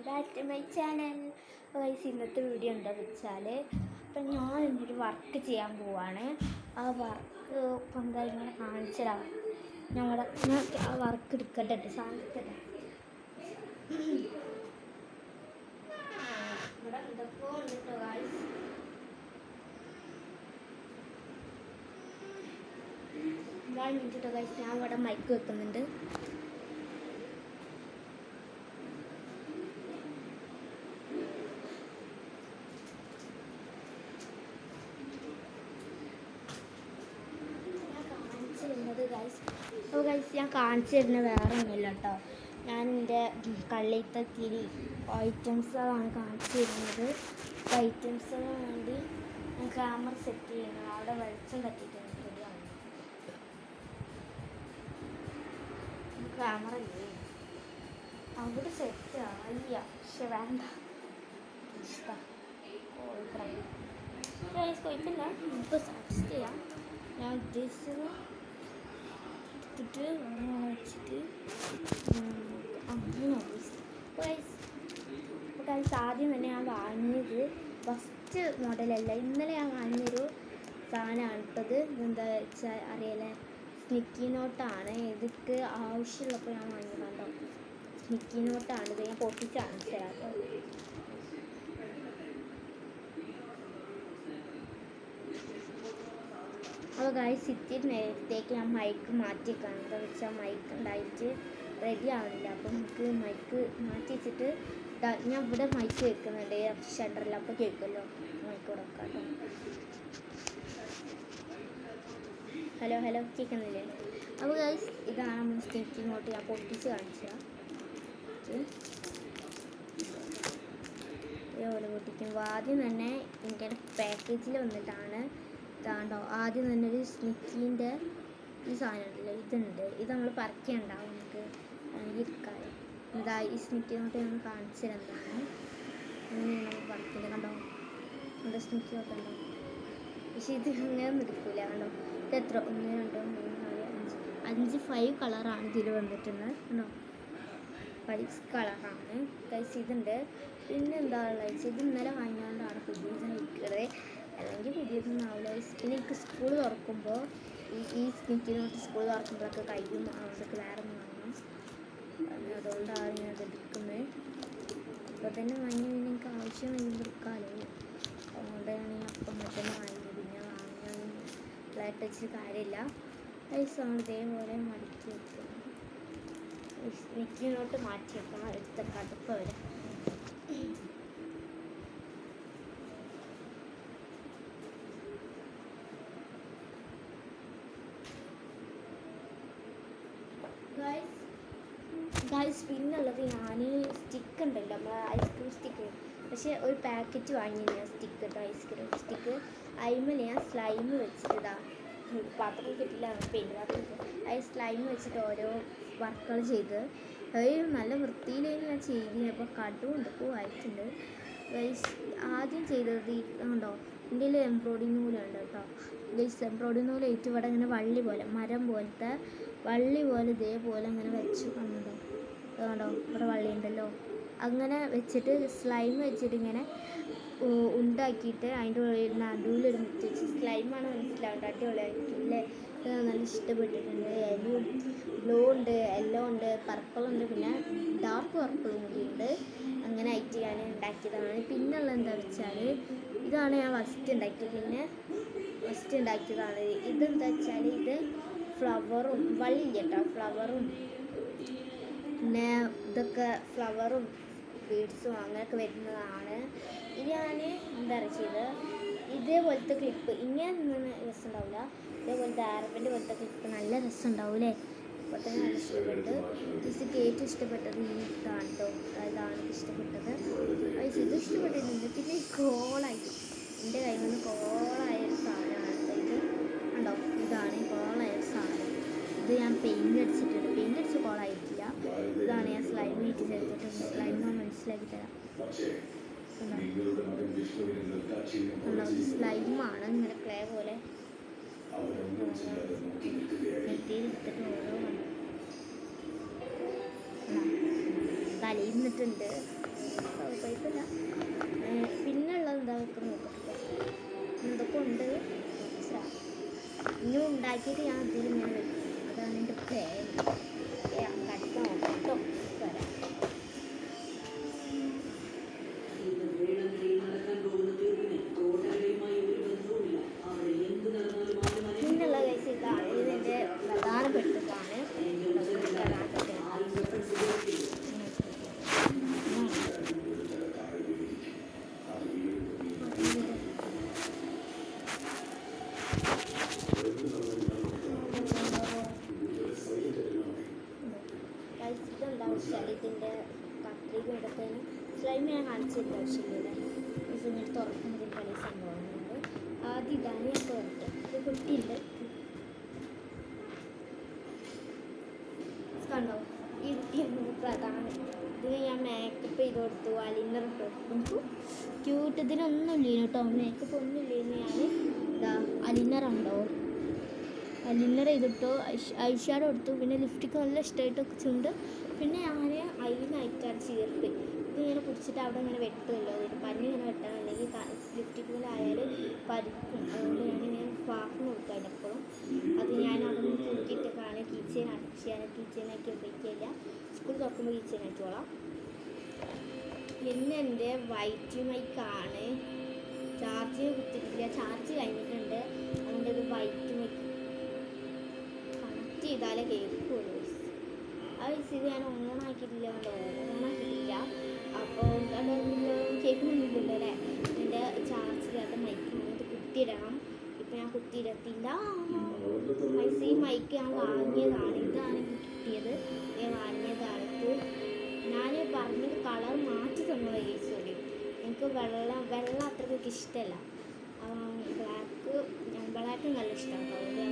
Back to my channel. Guys, ഇന്നത്തെ video എന്താണെന്ന് വെച്ചാൽ ഇപ്പം ഞാൻ ഇന്നൊരു വർക്ക് ചെയ്യാൻ പോവാണ്. ആ വർക്ക് ഇപ്പം എന്താ ഇങ്ങനെ കാണിച്ചതാണ്. ഞാൻ ആ വർക്ക് എടുക്കട്ടെ സാധിക്കട്ടെ. ഇവിടെ എന്തൊക്കെയോ ഉണ്ട് കേട്ടോ ഗൈസ്. ഞാൻ ഇവിടെ മൈക്ക് വെക്കുന്നുണ്ട്. ഞാൻ കാണിച്ചു തരുന്ന വേറെ ഒന്നുമില്ല കേട്ടോ. ഞാൻ എൻ്റെ കള്ളിത്തെ തിരി ഐറ്റംസുകളാണ് കാണിച്ചു തരുന്നത്. ഐറ്റംസിന് വേണ്ടി ഞാൻ ക്യാമറ സെറ്റ് ചെയ്യുന്നത്. അവിടെ വെളിച്ചം തട്ടിയിട്ടുണ്ട്. ക്യാമറ ഇല്ലേ അവിടെ സെറ്റ് ആയില്ല, പക്ഷെ വേണ്ട, ഇഷ്ടം കുഴപ്പമില്ല, നമുക്ക് സജസ്റ്റ് ചെയ്യാം. ഞാൻ ഉദ്ദേശിച്ചത് വെച്ചിട്ട് അങ്ങനെ ആദ്യം തന്നെ ഞാൻ വാങ്ങിയത് ഫസ്റ്റ് മോഡലല്ല, ഇന്നലെ ഞാൻ വാങ്ങിയൊരു സാധനമാണ് ഇട്ടത്. എന്താ വെച്ചാൽ അറിയാലേ, സ്നിക്കി നോട്ടാണ്. ഇതൊക്കെ ആവശ്യമുള്ളപ്പോൾ ഞാൻ വാങ്ങിയതാണ്ടോ. സ്നിക്കി നോട്ടാണ്. ഇത് ഞാൻ പൊട്ടിച്ചാണ് കേട്ടോ. അപ്പോൾ ഗൈസ്, ഇത്തിരി നേരത്തേക്ക് ഞാൻ മൈക്ക് മാറ്റിയേക്കാണ്. എന്താ വെച്ചാൽ മൈക്ക് ഉണ്ടായിട്ട് റെഡി ആവുന്നില്ല. അപ്പോൾ നമുക്ക് മൈക്ക് മാറ്റി വെച്ചിട്ട് ഞാൻ ഇവിടെ മൈക്ക് വെക്കുന്നുണ്ട് ഷട്ടറിൽ. അപ്പോൾ കേൾക്കുമല്ലോ, മൈക്ക് തുറക്കാം കേട്ടോ. ഹലോ ഹലോ, കേൾക്കുന്നില്ലേ? അപ്പോൾ ഗൈസ്, ഇതാണ് നമ്മൾ സ്റ്റിച്ചിങ് നോട്ട്. ഞാൻ പൊട്ടിച്ച് കാണിച്ചാൽ ഇതേപോലെ പൊട്ടിക്കുമ്പോൾ ആദ്യം തന്നെ എൻ്റെ പാക്കേജിൽ വന്നിട്ടാണ് ഇതാണ്ടോ. ആദ്യം തന്നെ ഒരു സ്നിക്കിൻ്റെ ഈ സാധനം ഉണ്ടല്ലോ, ഇതുണ്ട്. ഇത് നമ്മൾ പറിക്കുണ്ടാവും നമുക്ക് ഇരിക്കാൻ. ഇതാ ഈ സ്നിക്കി നോട്ട് നമ്മൾ കാണിച്ചിരുന്നതാണ്. അങ്ങനെയാണ് നമ്മൾ പറിക്കുന്നത്. കണ്ടോ, നമ്മുടെ സ്നിക്കി നോട്ട് ഉണ്ടോ. പക്ഷെ ഇത് ഇങ്ങനെ ഒന്നും എടുക്കില്ല. കണ്ടോ, ഇത് എത്ര 1 2 3 4 5 5 കളറാണ് ഇതിൽ വന്നിട്ടുള്ളത്. കണ്ടോ, 5 കളറാണ് ഗൈസ്. ഇതുണ്ട്. പിന്നെ എന്താ ഉള്ളത്, ഇത് ഇന്നലെ വാങ്ങിയോണ്ടാണ് പുതിയതായിരിക്കുന്നത്, അല്ലെങ്കിൽ പുതിയതൊന്നും ആവില്ല. പിന്നെ എനിക്ക് സ്കൂൾ തുറക്കുമ്പോൾ ഈ സ്നിക്കി നോട്ട് സ്കൂൾ തുറക്കുമ്പോഴൊക്കെ കഴിയും. അതൊക്കെ വേറെ ഒന്നും വാങ്ങണം. അതുകൊണ്ടാണ് ഞാൻ അത് എടുക്കുന്നത്. അപ്പോൾ തന്നെ വാങ്ങി പിന്നെ എനിക്ക് ആവശ്യം വരുമ്പോൾ എടുക്കാമല്ലോ. അതുകൊണ്ടാണ് ഞാൻ അപ്പം തന്നെ വാങ്ങിയത്. പിന്നെ വാങ്ങാൻ ഫ്ലാറ്റ് വെച്ച് കാര്യമില്ല. പൈസ നമ്മൾ ഇതേപോലെ മടക്കി വെക്കണം. സ്നിക്കി നോട്ട് മാറ്റി വെക്കണം. എടുത്ത കടുപ്പ് വരെ. ഗൈസ്, പിന്നുള്ളത് ഞാൻ സ്റ്റിക്ക് ഉണ്ടല്ലോ, നമ്മൾ ഐസ്ക്രീം സ്റ്റിക്ക്. പക്ഷേ ഒരു പാക്കറ്റ് വാങ്ങിയത് ഞാൻ സ്റ്റിക്ക് കേട്ടോ, ഐസ്ക്രീം സ്റ്റിക്ക്. അതിന്മേൽ ഞാൻ സ്ലൈം വെച്ചിട്ടാ, പാത്രം കിട്ടില്ല, പെയിൻറ്റ് പാത്രം. അത് സ്ലൈം വെച്ചിട്ട് ഓരോ വർക്കുകൾ ചെയ്ത് നല്ല വൃത്തിയിലേക്ക് ഞാൻ ചെയ്തിന്. അപ്പോൾ കടും എന്തൊക്കെ ആയിട്ടുണ്ട് ഗൈസ്. ആദ്യം ചെയ്തത് ഉണ്ടോ, എൻ്റെ കയ്യിൽ എംബ്രോയിഡറി നൂലുണ്ട് കേട്ടോ ഗൈസ്. എംബ്രോയിഡറി നൂല് ഏറ്റ് ഇവിടെ ഇങ്ങനെ വള്ളി പോലെ, മരം പോലത്തെ വള്ളി പോലെ ഇതേപോലെ ഇങ്ങനെ വെച്ചു. കണ്ടോ കണ്ടോ, ഇവിടെ വള്ളി ഉണ്ടല്ലോ. അങ്ങനെ വെച്ചിട്ട് സ്ലൈം വെച്ചിട്ട് ഇങ്ങനെ ഉണ്ടാക്കിയിട്ട് അതിൻ്റെ ഉള്ളിൽ നടുവിലൊരു മുത്ത് വെച്ച്. സ്ലൈമാണ് മനസ്സിലാവേണ്ട, അടിപൊളിയായിരിക്കും അല്ലേ. നല്ല ഇഷ്ടപ്പെട്ടിട്ടുണ്ട്. എല്ലാം ബ്ലൂ ഉണ്ട്, യെല്ലോ ഉണ്ട്, പർപ്പിളുണ്ട്, പിന്നെ ഡാർക്ക് പർപ്പിളും കൂടി ഉണ്ട്. അങ്ങനെ ആയിട്ട് ഞാൻ ഉണ്ടാക്കിയതാണ്. പിന്നുള്ളത് എന്താ വെച്ചാൽ ഇതാണ് ഞാൻ ഫസ്റ്റ് ഉണ്ടാക്കിയത്. പിന്നെ ഫസ്റ്റ് ഉണ്ടാക്കിയതാണ് ഇതെന്താ വെച്ചാൽ ഇത് ഫ്ലവറും വള്ളിയില്ല കേട്ടോ, ഫ്ലവറും പിന്നെ ഇതൊക്കെ ഫ്ലവറും ബീഡ്സും അങ്ങനെയൊക്കെ വരുന്നതാണ്. ഇത് ഞാൻ എന്താ ചെയ്തത്, ഇതേപോലത്തെ ക്ലിപ്പ് ഇങ്ങനെ നിന്ന് രസമുണ്ടാവില്ല, ഇതേപോലത്തെ ആരപ്പിൻ്റെ പോലത്തെ ക്ലിപ്പ് നല്ല രസമുണ്ടാവും അല്ലേ. അപ്പോൾ തന്നെ നല്ല ഇഷ്ടപ്പെട്ടു. എനിക്ക് ഏറ്റവും ഇഷ്ടപ്പെട്ടത് ഈ ഇതാണ് കേട്ടോ. ഇതാണ് ഇഷ്ടപ്പെട്ടത്. ഇത് ഇഷ്ടപ്പെട്ടിട്ടുണ്ട്. പിന്നെ കോളായി എൻ്റെ കയ്യിൽ നിന്ന് കോളായൊരു സാധനമാണ് ഇത്. ഉണ്ടോ, ഇതാണ് കോളായൊരു സാധനം. ഇത് ഞാൻ പെയിൻ്റ് അടിച്ചിട്ടുണ്ട്. പെയിൻ്റ് അടിച്ച് കോളായിട്ടില്ല. ഇതാണ് ഞാൻ സ്ലൈം വീട്ടിൽ ചേർത്തിട്ട് സ്ലൈം ഞാൻ മനസ്സിലാക്കി തരാം. സ്ലൈമാണ് ഇങ്ങനെ ക്ലേ പോലെ നെറ്റിയിലെടുത്തിട്ട് ഓരോ തലയിൽ നിന്നിട്ടുണ്ട്. കുഴപ്പമില്ല. പിന്നുള്ളത് എന്താ വെക്കാൻ നോക്കട്ടെ, എന്തൊക്കെ ഉണ്ട് ഇനി ഉണ്ടാക്കിയിട്ട് ഞാൻ അതിൽ ഇങ്ങനെ വെക്കും. അതാണ് എൻ്റെ പ്ലാൻ. കട്ട് നോക്കട്ടോ വരാം. പിന്നുള്ള കേസ് ഇതാണ്, ഇതിൻ്റെ പ്രധാനപ്പെട്ടതാണ്. ഇതിൻ്റെ കത്രിക എടുത്തതിന് സ്ലൈം ഞാൻ കാണിച്ചില്ല ആവശ്യമില്ല. ഇങ്ങനെ തുറക്കുന്നതിൽ പല സംഭവങ്ങളുണ്ട്. ആദ്യം ഇതാണ് ഞാൻ തുറത്ത് ഇത് കുട്ടിയുണ്ട് കണ്ടോ. ഈ കുട്ടിയാണ് പ്രധാനം. ഇതിന് ഞാൻ മേക്കപ്പ് ചെയ്ത് കൊടുത്തു, അലിനർ ഇട്ട് കൊടുത്തു. ക്യൂട്ട് ഇതിനൊന്നുമില്ല കേട്ടോ, മേക്കപ്പ് ഒന്നുമില്ലെന്ന് ഞാൻ ഇതാ അലിനർ ഉണ്ടോ അലിനർ ചെയ്തിട്ടു, ഐഷാഡോ കൊടുത്തു, പിന്നെ ലിപ്സ്റ്റിക്ക് നല്ല ഇഷ്ടമായിട്ടൊക്കെ ചുണ്ട്. പിന്നെ ഞാൻ അതിനായിട്ടാണ് ചീർപ്പ് ഇതിങ്ങനെ പിടിച്ചിട്ട് അവിടെ ഇങ്ങനെ വെട്ടുമല്ലോ, അതിന് പനി ഇങ്ങനെ വെട്ടണം, അല്ലെങ്കിൽ ലിപ്സ്റ്റിക്കിലായാൽ പരിക്കും. അതുകൊണ്ട് ഞാനിങ്ങനെ പാക്ക് കൊടുക്കാം അതിനെപ്പോഴും. അത് ഞാൻ അതൊന്നും തൂക്കിയിട്ട് കാണാൻ കീച്ചെയിൻ അടിച്ചാൽ കീച്ചെയിനാക്കി ഉപയോഗിക്കില്ല. സ്കൂൾ തുറക്കുമ്പോൾ കീച്ചെയിൻ ആക്കിക്കോളാം. പിന്നെ എൻ്റെ വൈറ്റ് മൈക്കാണ്, ചാർജ് കുത്തിയിട്ടില്ല, ചാർജ് കഴിഞ്ഞിട്ടുണ്ട്. അതുകൊണ്ട് ഇത് വൈറ്റ് മൈക്ക് കണക്ട് ചെയ്താലേ കേൾക്കുള്ളൂ. അത് ഇത് ഞാൻ ഓണാക്കിയിട്ടില്ല, ഓണാക്കിയിട്ടില്ല. അപ്പോൾ കേൾക്കുന്നില്ലല്ലോ അല്ലേ. എൻ്റെ ചാർജ് ചെയ്യാത്ത മൈക്കാണ്, ഇത് കുത്തിയിടണം. ഇപ്പം ഞാൻ കുത്തിയിടത്തില്ല. ഈ മൈക്ക് ഞാൻ വാങ്ങിയതാണ്, ഇതാണ് കിട്ടിയത്. ഞാൻ വാങ്ങിയതാണ്. ഞാൻ പറഞ്ഞത് കളർ മാറ്റി തന്നത് കേസോടി. എനിക്ക് വെള്ള അത്രയ്ക്ക് ഇഷ്ടമല്ല. ബ്ലാക്ക് നല്ല ഇഷ്ടമാണ്. അതുകൊണ്ട്